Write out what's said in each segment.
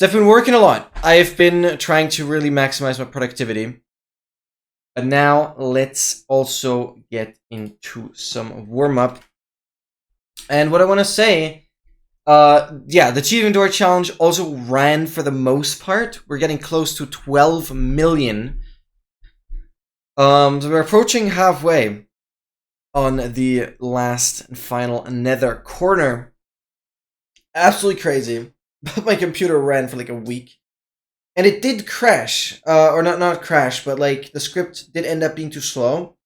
So I've been working a lot. I've been trying to really maximize my productivity. But now let's also get into some warm-up. And what I want to say, yeah, the Cheat Indoor Challenge also ran for the most part. We're getting close to 12 million. So we're approaching halfway on the last and final nether corner. Absolutely crazy. My computer ran for like a week. And it did crash, or not crash, but like the script did end up being too slow.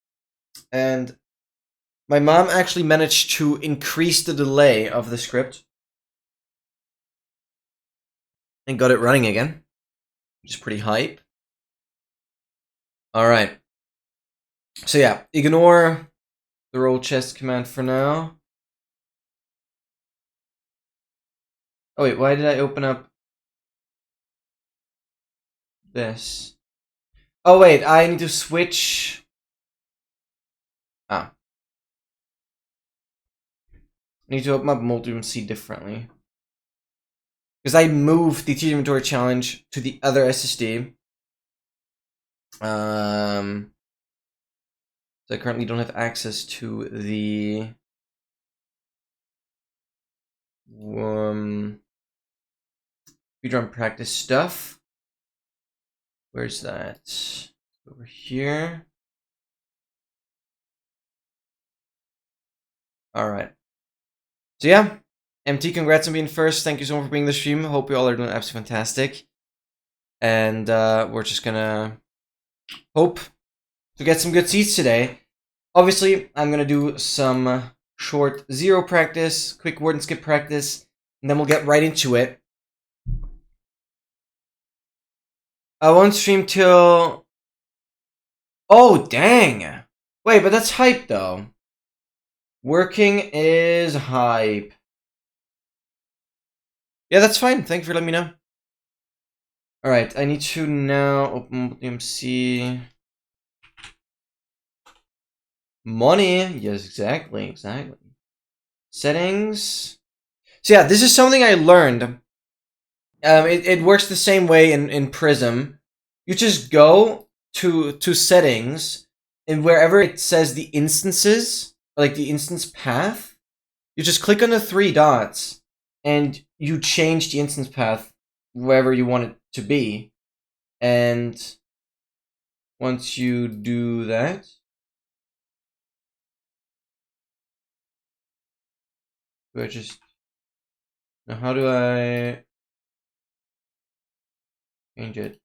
And my mom actually managed to increase the delay of the script and got it running again, which is pretty hype. All right. So yeah, ignore the roll chest command for now. Oh wait, why did I open up this? Oh wait, I need to switch. I need to open up Multiroom C differently. Because I moved the Teacher Inventory Challenge to the other SSD. So I currently don't have access to the speedrun practice stuff. Where's that? Over here. Alright. So yeah, MT, congrats on being first. Thank you so much for being the stream. Hope you all are doing absolutely fantastic. And we're just gonna hope to get some good seats today. Obviously, I'm gonna do some short zero practice, quick warden skip practice, and then we'll get right into it. I won't stream till... Oh, dang! Wait, but that's hype, though. Working is hype. Yeah, that's fine. Thank you for letting me know. Alright, I need to now open MC. Money. Yes, exactly. Settings. So yeah, this is something I learned. It works the same way in Prism. You just go to settings, and wherever it says the instances, like the instance path, you just click on the 3 dots, and you change the instance path wherever you want it to be. And once you do that, do I just... Now how do I change it?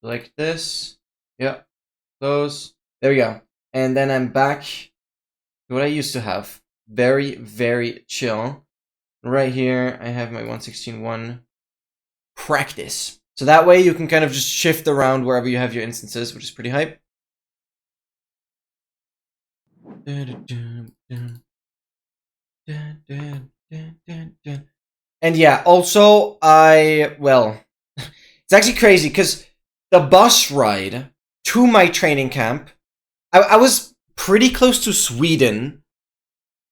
Like this. Yeah. Close. There we go. And then I'm back to what I used to have. Very, very chill. Right here, I have my 116.1 practice. So that way you can kind of just shift around wherever you have your instances, which is pretty hype. And yeah, also, well, it's actually crazy because the bus ride to my training camp, I was pretty close to Sweden.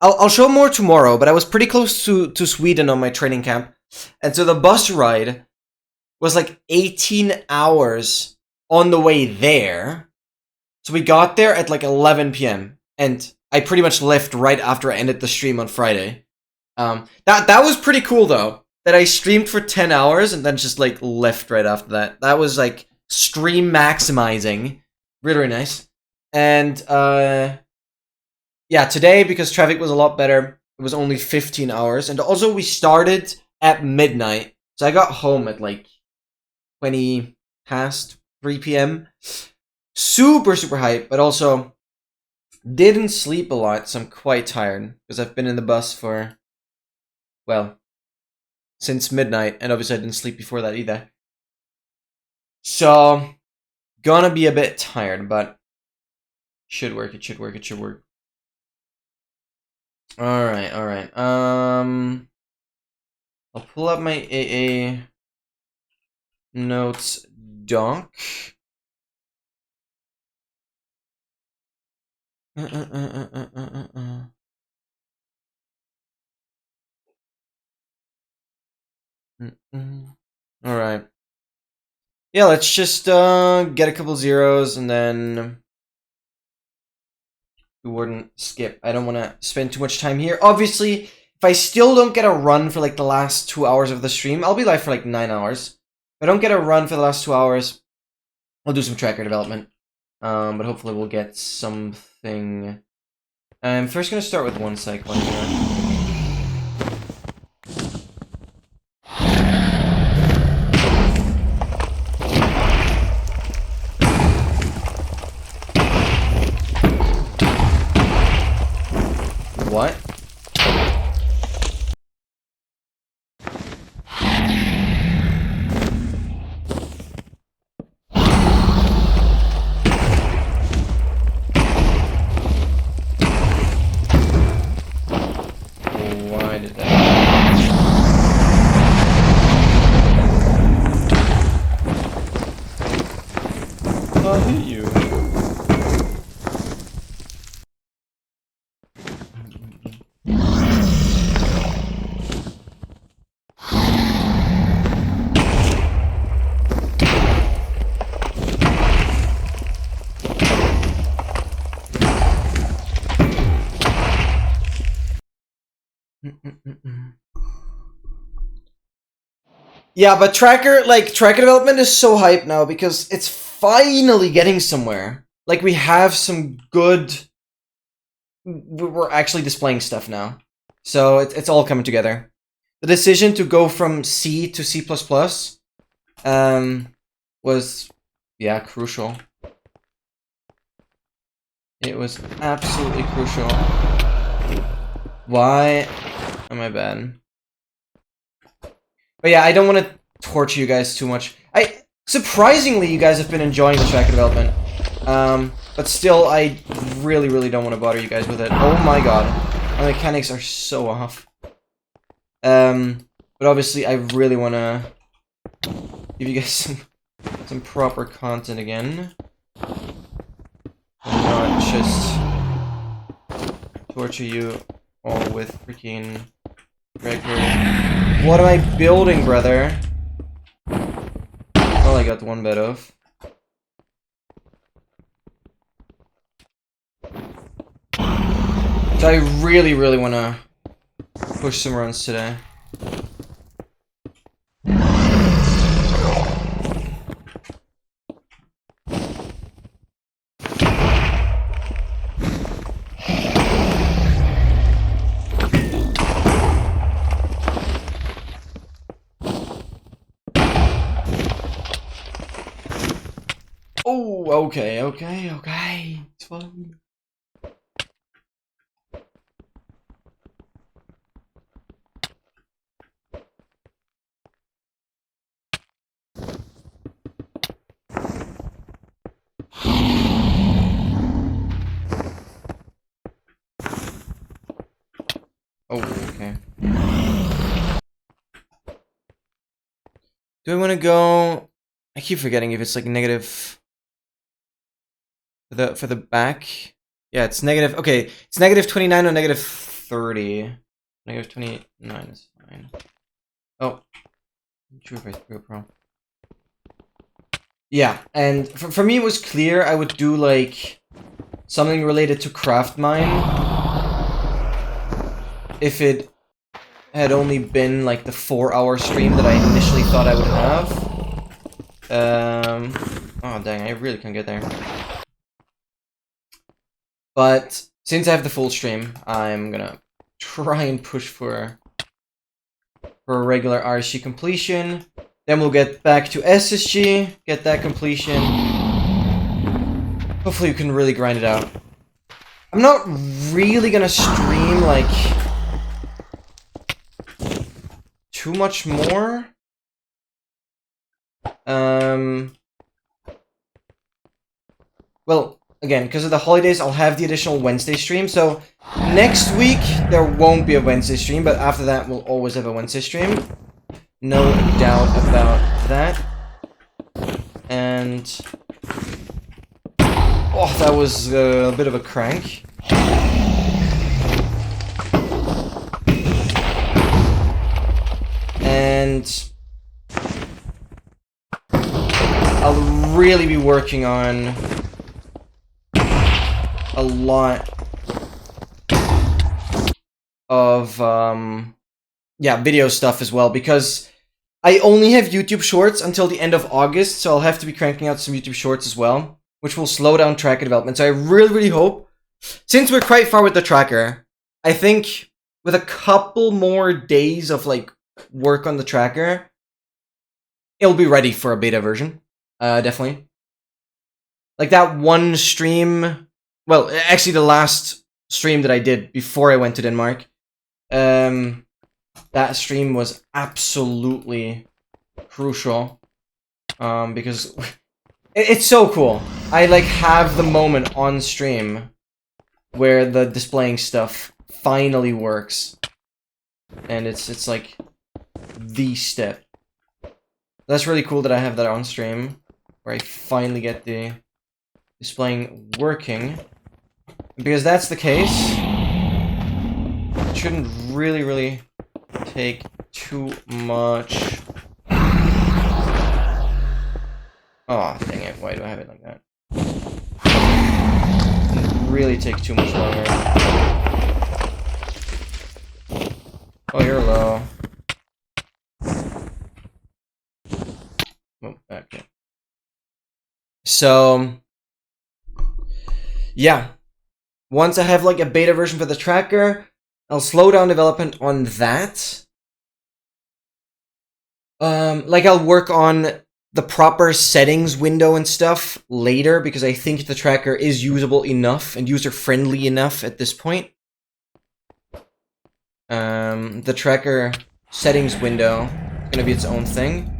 I'll show more tomorrow, but I was pretty close to Sweden on my training camp. And so the bus ride was like 18 hours on the way there. So we got there at like 11 p.m. And I pretty much left right after I ended the stream on Friday. That was pretty cool though. That I streamed for 10 hours and then just like left right after that. That was like stream maximizing. Really, really nice. And yeah, today, because traffic was a lot better, it was only 15 hours. And also we started at midnight. So I got home at like 20 past 3 p.m. Super, super hype, but also didn't sleep a lot, so I'm quite tired. Because I've been in the bus for, well, since midnight. And obviously I didn't sleep before that either. So, gonna be a bit tired, but should work, it should work, it should work. Alright, alright. I'll pull up my AA notes doc. Alright. Yeah, let's just get a couple zeros and then the warden skip. I don't want to spend too much time here. Obviously, if I still don't get a run for like the last 2 hours of the stream, I'll be live for like 9 hours. If I don't get a run for the last 2 hours, I'll do some tracker development. But hopefully we'll get something. I'm first going to start with one cycle here. What? Why did that? I'll hit you. Yeah, but tracker development is so hype now because it's finally getting somewhere. Like, we have some good... We're actually displaying stuff now. So it's all coming together. The decision to go from C to C++ was, yeah, crucial. It was absolutely crucial. Why am I bad? But yeah, I don't want to torture you guys too much. Surprisingly, you guys have been enjoying the tracker development. But still, I really, really don't want to bother you guys with it. Oh my god. My mechanics are so off. But obviously, I really want to give you guys some proper content again. And not just torture you all with freaking regular... What am I building, brother? Well, I got one bit of. So I really, really want to push some runs today. Oh, okay. It's fine. Oh, okay. Do I want to go... I keep forgetting if it's like negative... For the back? Yeah, it's negative... Okay, it's negative 29 or negative 30. Negative 29 is fine. Oh. True if I threw a pro. Yeah, and for me it was clear I would do like... something related to craft mine. If it had only been like the 4-hour stream that I initially thought I would have. Oh dang, I really can't get there. But since I have the full stream, I'm gonna try and push for a regular RSG completion. Then we'll get back to SSG, get that completion. Hopefully you can really grind it out. I'm not really gonna stream like too much more. Well, again, because of the holidays, I'll have the additional Wednesday stream. So next week there won't be a Wednesday stream, but after that we'll always have a Wednesday stream. No doubt about that. And oh, that was a bit of a crank. And I'll really be working on a lot of yeah, video stuff as well, because I only have YouTube Shorts until the end of August, so I'll have to be cranking out some YouTube Shorts as well, which will slow down tracker development. So I really hope, since we're quite far with the tracker, I think with a couple more days of like work on the tracker, it'll be ready for a beta version. Definitely. Like that one stream, well, actually the last stream that I did before I went to Denmark, that stream was absolutely crucial, because it's so cool. I like have the moment on stream where the displaying stuff finally works, and it's like the step. That's really cool that I have that on stream, where I finally get the displaying working. Because that's the case, it shouldn't really take too much. Oh, dang it, why do I have it like that? It really take too much longer. Oh, you're low. Oh, okay. So, yeah. Once I have like a beta version for the tracker, I'll slow down development on that. Like I'll work on the proper settings window and stuff later, because I think the tracker is usable enough and user-friendly enough at this point. The tracker settings window is gonna be its own thing.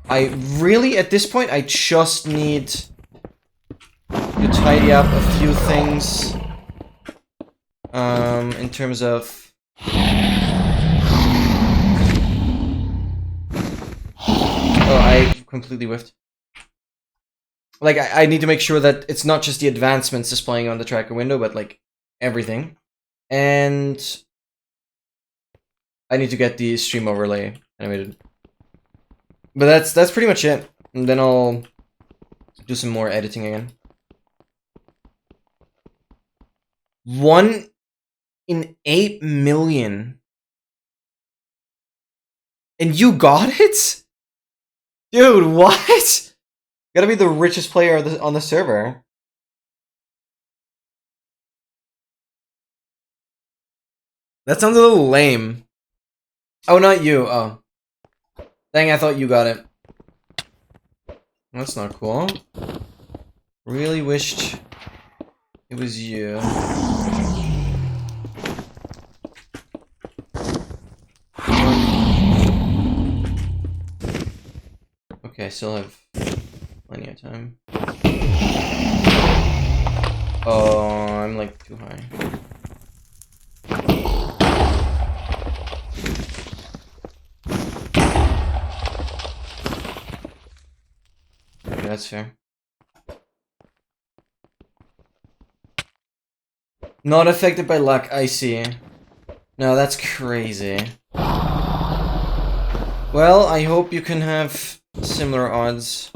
I really, at this point, I just need to tidy up a few things. In terms of... Oh, I completely whiffed. Like, I need to make sure that it's not just the advancements displaying on the tracker window, but, like, everything. And... I need to get the stream overlay animated. But that's pretty much it. And then I'll do some more editing again. 1 in 8 million. And you got it? Dude, what? Gotta be the richest player on the server. That sounds a little lame. Oh, not you. Oh. Dang, I thought you got it. That's not cool. Really wished it was you. Okay, I still have plenty of time. Oh, I'm like too high. Okay, that's fair. Not affected by luck, I see. No, that's crazy. Well, I hope you can have similar odds.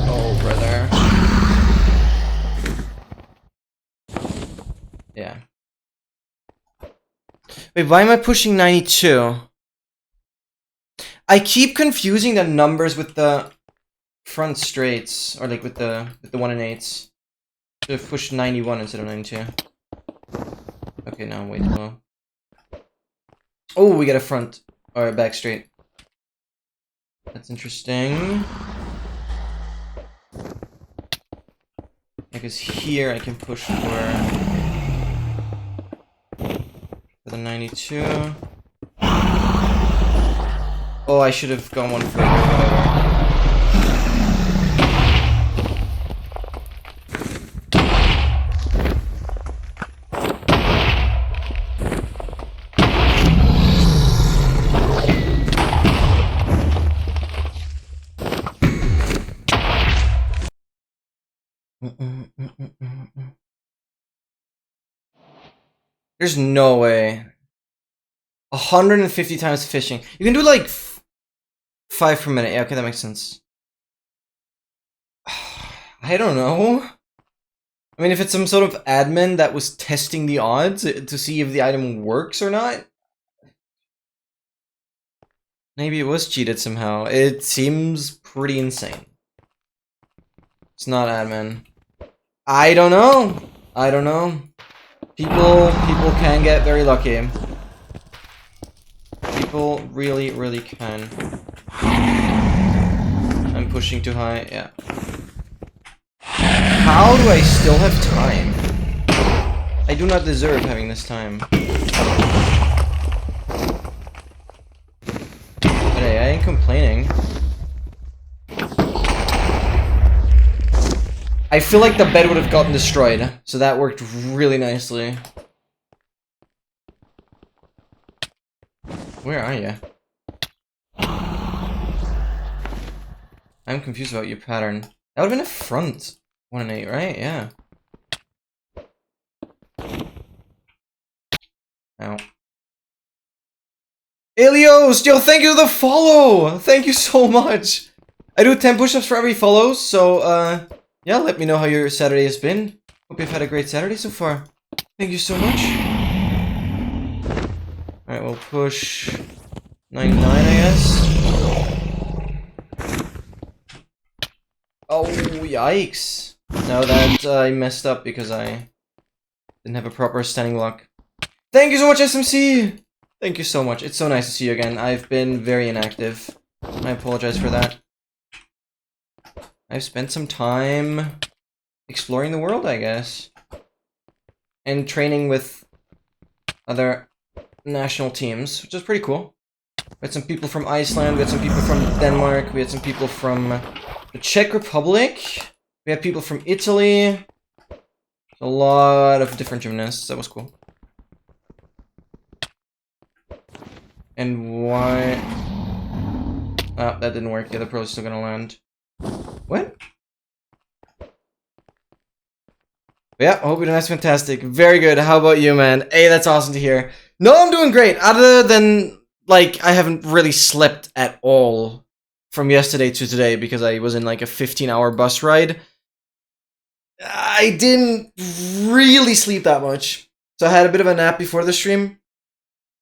Oh, brother. Yeah. Wait, why am I pushing 92? I keep confusing the numbers with the front straights, or like with the 1 and 8s. Should have pushed 91 instead of 92. Okay, now I'm way too low. Oh, we got a front or a back straight. That's interesting. Because here I can push for the 92. Oh, I should have gone one further. Whatever. There's no way. 150 times fishing. You can do like 5 per minute. Yeah, okay, that makes sense. I don't know. I mean, if it's some sort of admin that was testing the odds to see if the item works or not, maybe it was cheated somehow. It seems pretty insane. It's not admin. I don't know. I don't know. People can get very lucky. People really, really can. I'm pushing too high, yeah. How do I still have time? I do not deserve having this time. But hey, I ain't complaining. I feel like the bed would have gotten destroyed, so that worked really nicely. Where are you? I'm confused about your pattern. That would have been a front 1 and 8, right? Yeah. Ow. Ilios! Yo, thank you for the follow! Thank you so much! I do 10 push-ups for every follow, so, yeah, let me know how your Saturday has been. Hope you've had a great Saturday so far. Thank you so much. Alright, we'll push 99, I guess. Oh, yikes. No, that I messed up because I didn't have a proper standing block. Thank you so much, SMC! Thank you so much. It's so nice to see you again. I've been very inactive. I apologize for that. I've spent some time exploring the world, I guess. And training with other national teams, which is pretty cool. We had some people from Iceland, we had some people from Denmark, we had some people from the Czech Republic, we had people from Italy. A lot of different gymnasts, that was cool. And why... Oh, that didn't work. Yeah, the pro's still gonna land. What? Yeah, I hope you're doing nice, fantastic. Very good. How about you, man? Hey, that's awesome to hear. No, I'm doing great. Other than, like, I haven't really slept at all from yesterday to today because I was in, like, a 15-hour bus ride. I didn't really sleep that much. So I had a bit of a nap before the stream.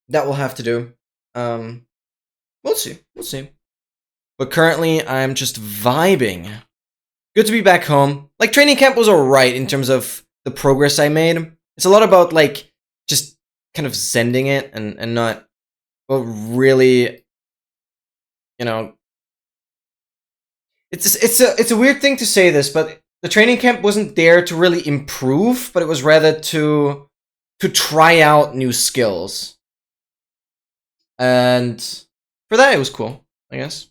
That will have to do. We'll see. We'll see. But currently, I'm just vibing. Good to be back home. Like, training camp was alright in terms of the progress I made. It's a lot about, like, just kind of sending it and not, well, really, you know... It's a weird thing to say this, but the training camp wasn't there to really improve, but it was rather to try out new skills. And for that, it was cool, I guess.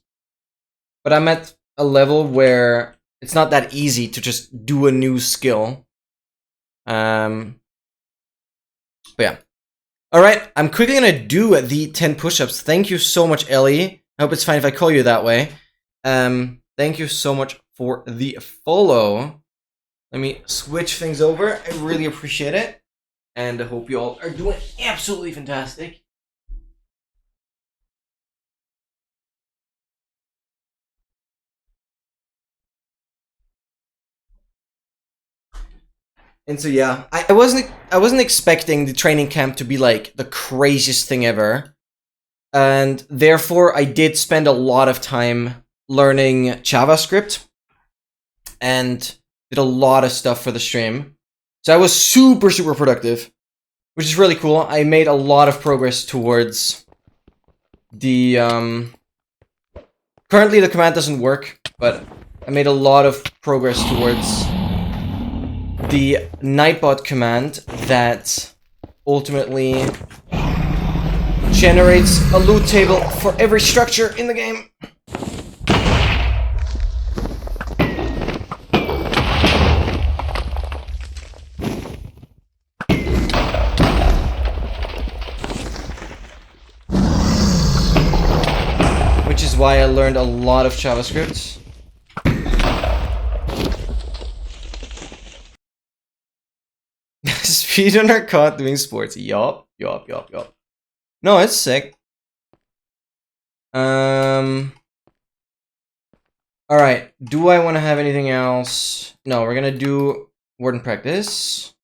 But I'm at a level where it's not that easy to just do a new skill. But yeah. Alright, I'm quickly gonna do the 10 push-ups. Thank you so much, Ellie. I hope it's fine if I call you that way. Thank you so much for the follow. Let me switch things over. I really appreciate it. And I hope you all are doing absolutely fantastic. And so yeah, I wasn't expecting the training camp to be like the craziest thing ever. And therefore I did spend a lot of time learning JavaScript and did a lot of stuff for the stream. So I was super productive, which is really cool. I made a lot of progress towards the currently the command doesn't work, but I made a lot of progress towards the Nightbot command that ultimately generates a loot table for every structure in the game. Which is why I learned a lot of JavaScript. Speedrunner caught doing sports. Yup. No, it's sick. Alright, do I want to have anything else? No, we're gonna do warden practice.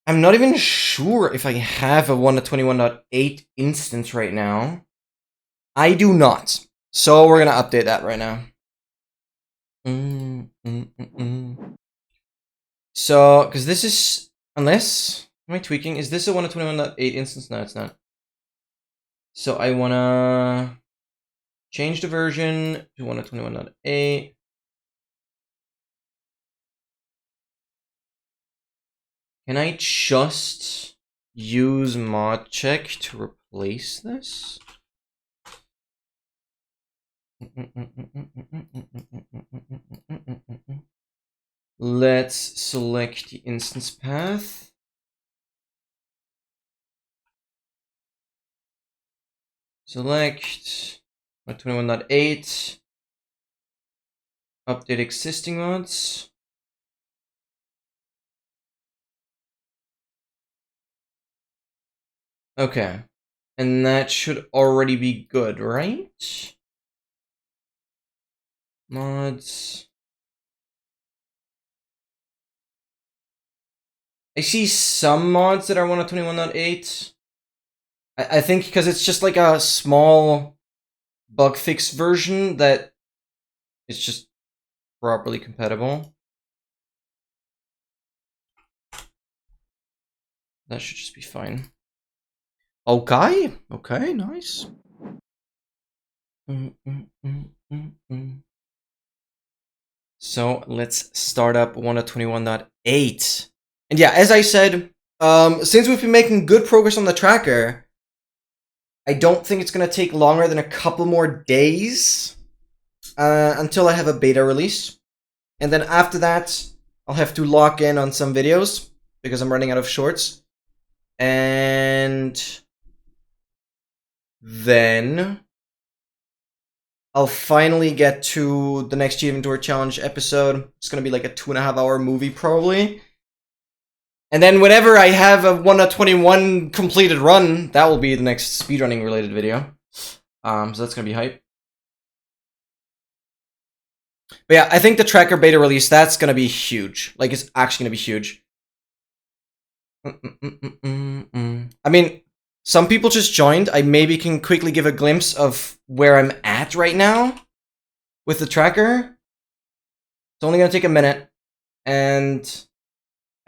I'm not even sure if I have a 1.21.8 instance right now. I do not. So we're gonna update that right now. So, because this is, unless, am I tweaking? Is this a 1.21.8 instance? No, it's not. So I wanna change the version to 1.21.8. Can I just use mod check to replace this? Let's select the instance path. Select 1.21.8. Update existing mods. Okay. And that should already be good, right? Mods. I see some mods that are 1.21.8. I think because it's just like a small bug fix version that is just properly compatible. That should just be fine. Okay, okay, nice. So let's start up 1.21.8. And yeah, as I said, since we've been making good progress on the tracker, I don't think it's going to take longer than a couple more days until I have a beta release. And then after that, I'll have to lock in on some videos because I'm running out of shorts. And then I'll finally get to the next Inventory Challenge episode. It's going to be like a 2.5 hour movie probably. And then whenever I have a 1.21 completed run, that will be the next speedrunning related video. So that's going to be hype. But yeah, I think the tracker beta release, that's going to be huge. Like, it's actually going to be huge. I mean, some people just joined. I maybe can quickly give a glimpse of where I'm at right now with the tracker. It's only going to take a minute. And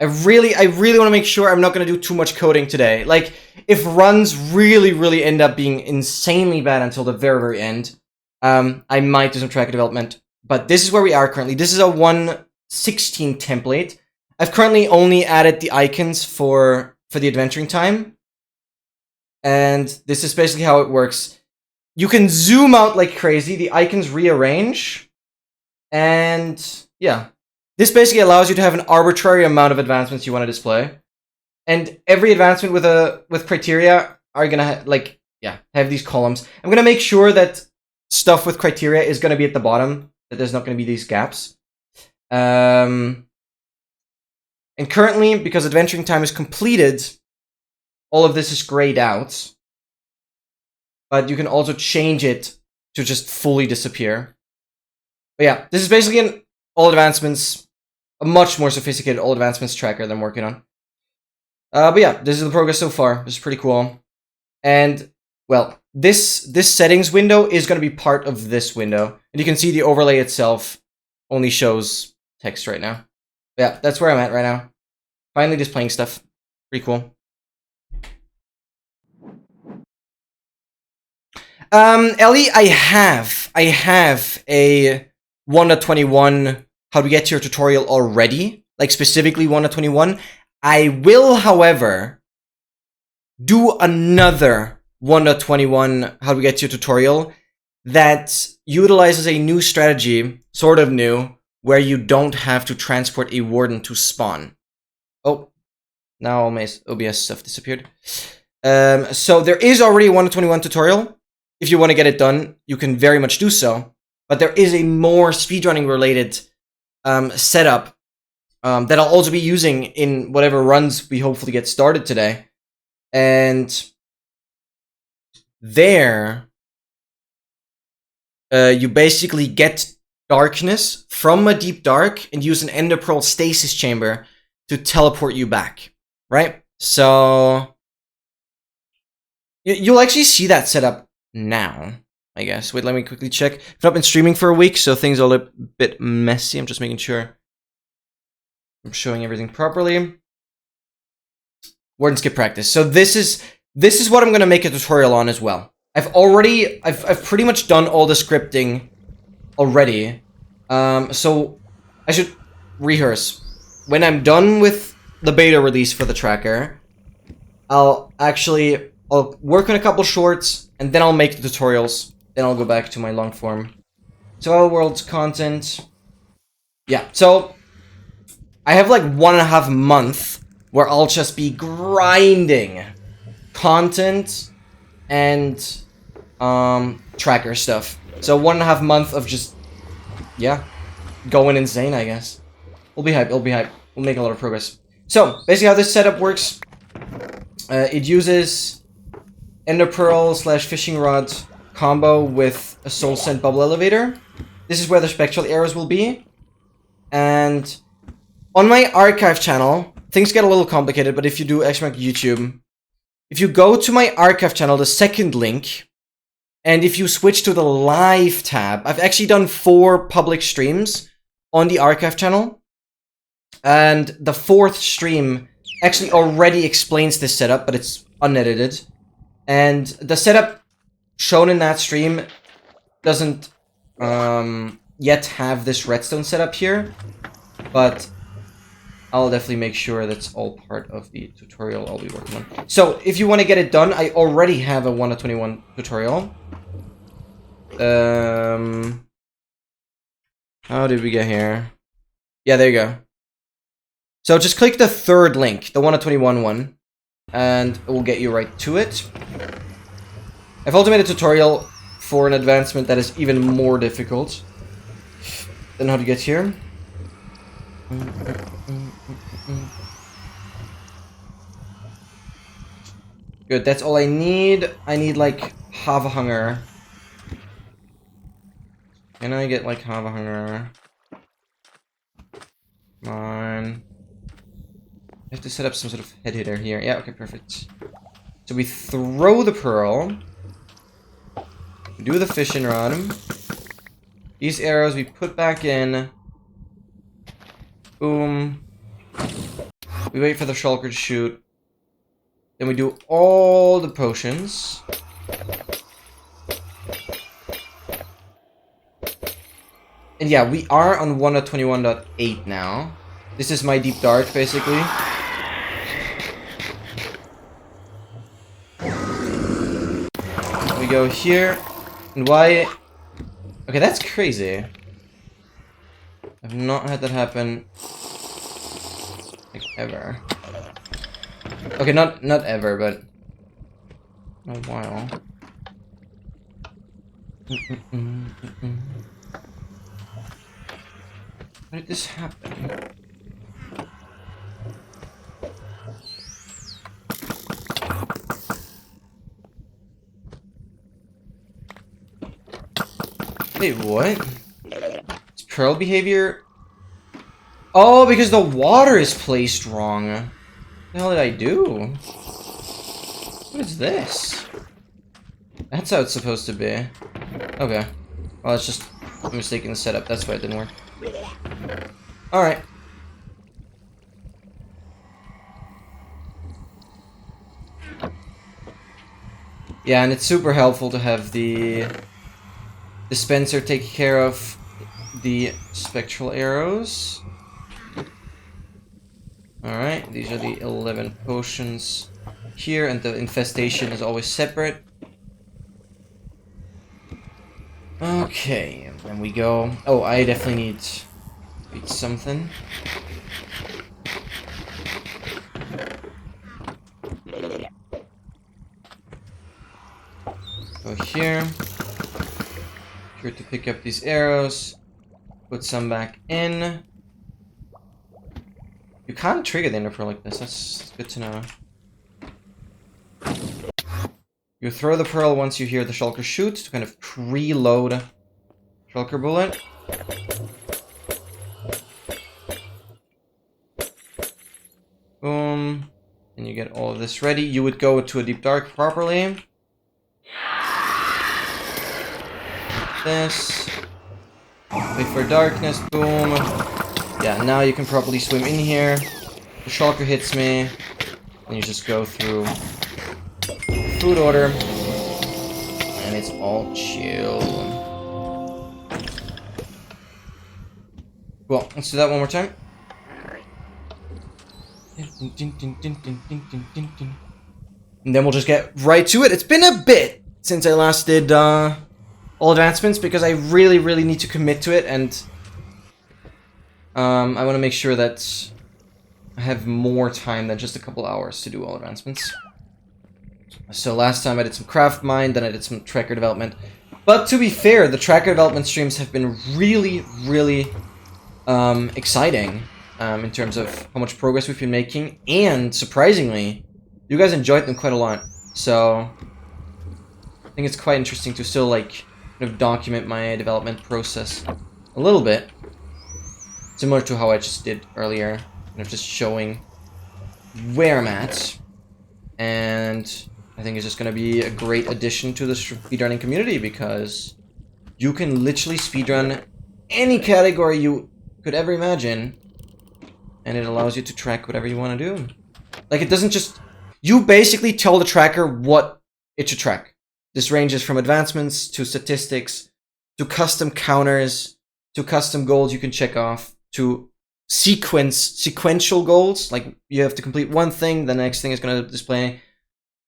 I really want to make sure I'm not going to do too much coding today. Like, if runs really end up being insanely bad until the very end, I might do some tracker development. But this is where we are currently. This is a 1.16 template. I've currently only added the icons for the adventuring time. And this is basically how it works. You can zoom out like crazy. The icons rearrange. And yeah. This basically allows you to have an arbitrary amount of advancements you want to display. And every advancement with criteria are going to have these columns. I'm going to make sure that stuff with criteria is going to be at the bottom, that there's not going to be these gaps. And currently, because adventuring time is completed, all of this is grayed out. But you can also change it to just fully disappear. But yeah, this is basically an all advancements, a much more sophisticated all advancements tracker that I'm working on. But yeah, this is the progress so far. This is pretty cool. And, well, this settings window is going to be part of this window. And you can see the overlay itself only shows text right now. But yeah, that's where I'm at right now. Finally displaying stuff. Pretty cool. Ellie, I have a 1.21 how to get to your tutorial already, like specifically 1.21. I will, however, do another 1.21 how to get to your tutorial that utilizes a new strategy, sort of new, where you don't have to transport a warden to spawn. Oh, now all my OBS stuff disappeared. So there is already a 1.21 tutorial. If you want to get it done, you can very much do so. But there is a more speedrunning related setup that I'll also be using in whatever runs we hopefully get started today. And there, you basically get darkness from a deep dark and use an ender pearl stasis chamber to teleport you back, right? So you'll actually see that setup now, I guess. Wait, let me quickly check. I've not been streaming for a week, so things are a little bit messy. I'm just making sure I'm showing everything properly. Warden skip practice. So this is what I'm gonna make a tutorial on as well. I've pretty much done all the scripting already. So I should rehearse. When I'm done with the beta release for the tracker, I'll work on a couple shorts, and then I'll make the tutorials. Then I'll go back to my long form. So our world's content. Yeah, so I have like 1.5 months where I'll just be grinding content and tracker stuff. So 1.5 months of just, yeah, going insane, I guess. We'll be hype, we'll make a lot of progress. So, basically how this setup works, it uses Ender Pearl / Fishing Rod combo with a Soul Sent Bubble Elevator. This is where the Spectral Arrows will be. And on my archive channel, things get a little complicated, but if you do XMark YouTube, if you go to my archive channel, the second link, and if you switch to the live tab, I've actually done 4 public streams on the archive channel. And the 4th stream actually already explains this setup, but it's unedited. And the setup shown in that stream doesn't yet have this redstone setup here, but I'll definitely make sure that's all part of the tutorial I'll be working on. So, if you want to get it done, I already have a 1.21 tutorial. How did we get here? Yeah, there you go. So just click the 3rd link, the 1.21 one, and it will get you right to it. I've also made a tutorial for an advancement that is even more difficult than how to get here. Good, that's all I need. I need, like, half a hunger. Can I get, like, half a hunger? Come on. I have to set up some sort of head hitter here. Yeah, okay, perfect. So we throw the pearl. Do the fishing rod. These arrows we put back in. Boom. We wait for the shulker to shoot. Then we do all the potions. And yeah, we are on 1.21.8 now. This is my deep dark, basically. We go here. And why? Okay, that's crazy. I've not had that happen like ever. Okay, not ever, but in a while. How did this happen? Wait, what? Is pearl behavior? Oh, because the water is placed wrong. What the hell did I do? What is this? That's how it's supposed to be. Okay. Well, it's just a mistake in the setup. That's why it didn't work. Alright. Yeah, and it's super helpful to have the dispenser take care of the spectral arrows. Alright, these are the 11 potions here, and the infestation is always separate. Okay, and then we go... Oh, I definitely need something. Go here. Sure to pick up these arrows. Put some back in. You can't trigger the ender pearl like this. That's good to know. You throw the pearl once you hear the shulker shoot to kind of preload shulker bullet. Boom. And you get all of this ready. You would go to a deep dark properly. This. Wait for darkness. Boom. Yeah, now you can properly swim in here. The shulker hits me. And you just go through food order. And it's all chill. Cool. Let's do that one more time. And then we'll just get right to it. It's been a bit since I last did all advancements because I really need to commit to it, and I want to make sure that I have more time than just a couple hours to do all advancements. So last time I did some craft mine, then I did some tracker development. But to be fair, the tracker development streams have been really exciting. In terms of how much progress we've been making, and surprisingly, you guys enjoyed them quite a lot. So I think it's quite interesting to still like kind of document my development process a little bit, similar to how I just did earlier, kind of just showing where I'm at. And I think it's just going to be a great addition to the speedrunning community because you can literally speedrun any category you could ever imagine. And it allows you to track whatever you want to do. Like, it doesn't just... You basically tell the tracker what it should track. This ranges from advancements, to statistics, to custom counters, to custom goals you can check off, to sequential goals. Like, you have to complete one thing, the next thing is going to display.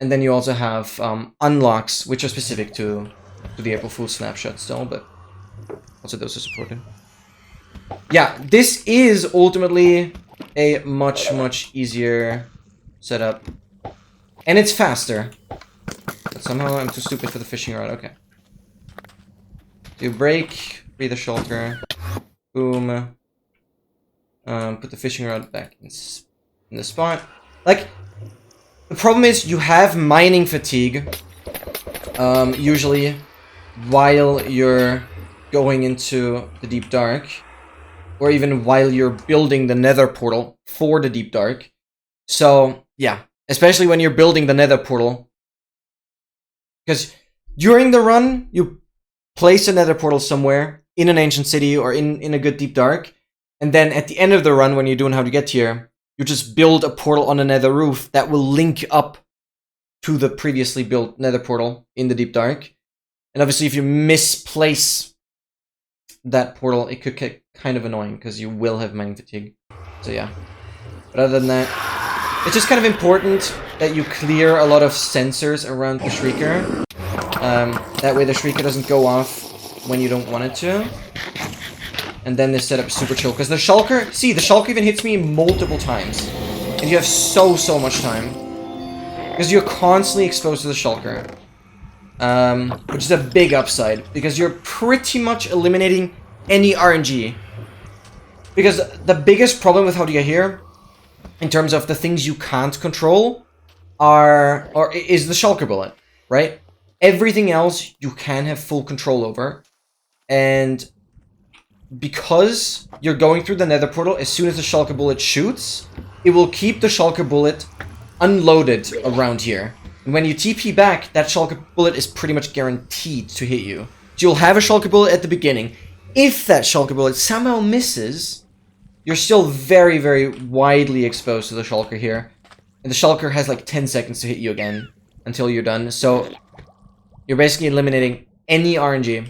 And then you also have unlocks, which are specific to the April Fool's snapshot still, but also those are supported. Yeah, this is ultimately a much easier setup. And it's faster. But somehow I'm too stupid for the fishing rod. Okay. Do break, free the shulker. Boom. Put the fishing rod back in the spot. Like, the problem is you have mining fatigue. Usually while you're going into the deep dark. Or even while you're building the nether portal for the deep dark. So, yeah. Especially when you're building the nether portal. Because during the run, you place a nether portal somewhere in an ancient city or in a good deep dark. And then at the end of the run, when you're doing how to get here, you just build a portal on a nether roof that will link up to the previously built nether portal in the deep dark. And obviously, if you misplace that portal, it could get kind of annoying because you will have mining fatigue. So yeah. But other than that, it's just kind of important that you clear a lot of sensors around the Shrieker. That way the Shrieker doesn't go off when you don't want it to. And then this setup is super chill. Because the Shulker, see, the Shulker even hits me multiple times. And you have so much time. Because you're constantly exposed to the Shulker. Which is a big upside. Because you're pretty much eliminating any RNG. Because the biggest problem with how to get here, in terms of the things you can't control, is the shulker bullet, right? Everything else you can have full control over. And because you're going through the nether portal, as soon as the shulker bullet shoots, it will keep the shulker bullet unloaded around here. And when you TP back, that shulker bullet is pretty much guaranteed to hit you. So you'll have a shulker bullet at the beginning. If that shulker bullet somehow misses, you're still very widely exposed to the shulker here. And the shulker has like 10 seconds to hit you again until you're done. So you're basically eliminating any RNG.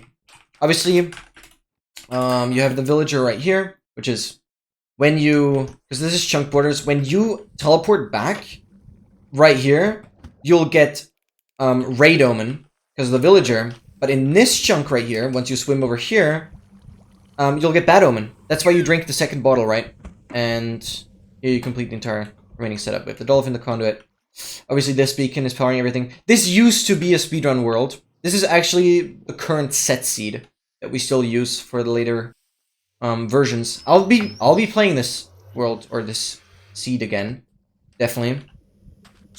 Obviously, you have the villager right here, which is when you... Because this is chunk borders. When you teleport back right here, you'll get Raid Omen because of the villager. But in this chunk right here, once you swim over here, you'll get Bad Omen. That's why you drink the second bottle, right? And here you complete the entire remaining setup with the dolphin, the conduit. Obviously, this beacon is powering everything. This used to be a speedrun world. This is actually the current set seed that we still use for the later versions. I'll be playing this world or this seed again, definitely.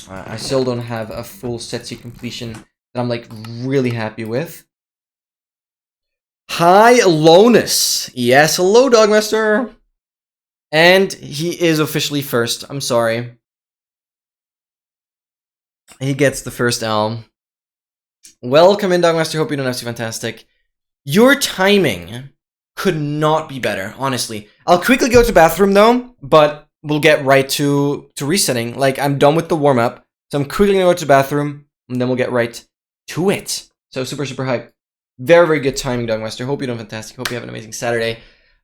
I still don't have a full set seed completion that I'm like really happy with. Hi, Lonus. Yes, hello, Dogmaster. And he is officially first. I'm sorry. He gets the first L. Welcome in, Dogmaster. Hope you don't have to fantastic. Your timing could not be better, honestly. I'll quickly go to the bathroom though, but we'll get right to resetting. Like, I'm done with the warm-up, so I'm quickly gonna go to the bathroom, and then we'll get right to it. So super, super hype. Very, very good timing, Dogmaster. Hope you're doing fantastic. Hope you have an amazing Saturday.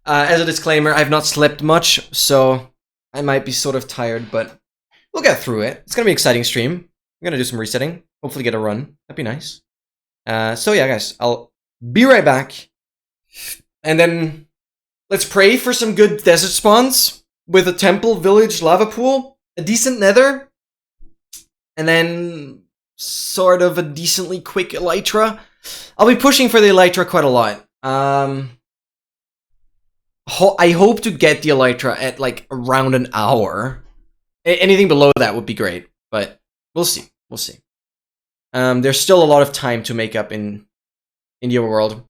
As a disclaimer, I've not slept much, so I might be sort of tired, but we'll get through it. It's gonna be an exciting stream. I'm gonna do some resetting. Hopefully get a run. That'd be nice. So yeah, guys, I'll be right back. And then let's pray for some good desert spawns with a temple, village, lava pool, a decent nether, and then sort of a decently quick elytra. I'll be pushing for the elytra quite a lot. I hope to get the elytra at like around an hour. Anything below that would be great, but we'll see. We'll see. There's still a lot of time to make up in the overworld.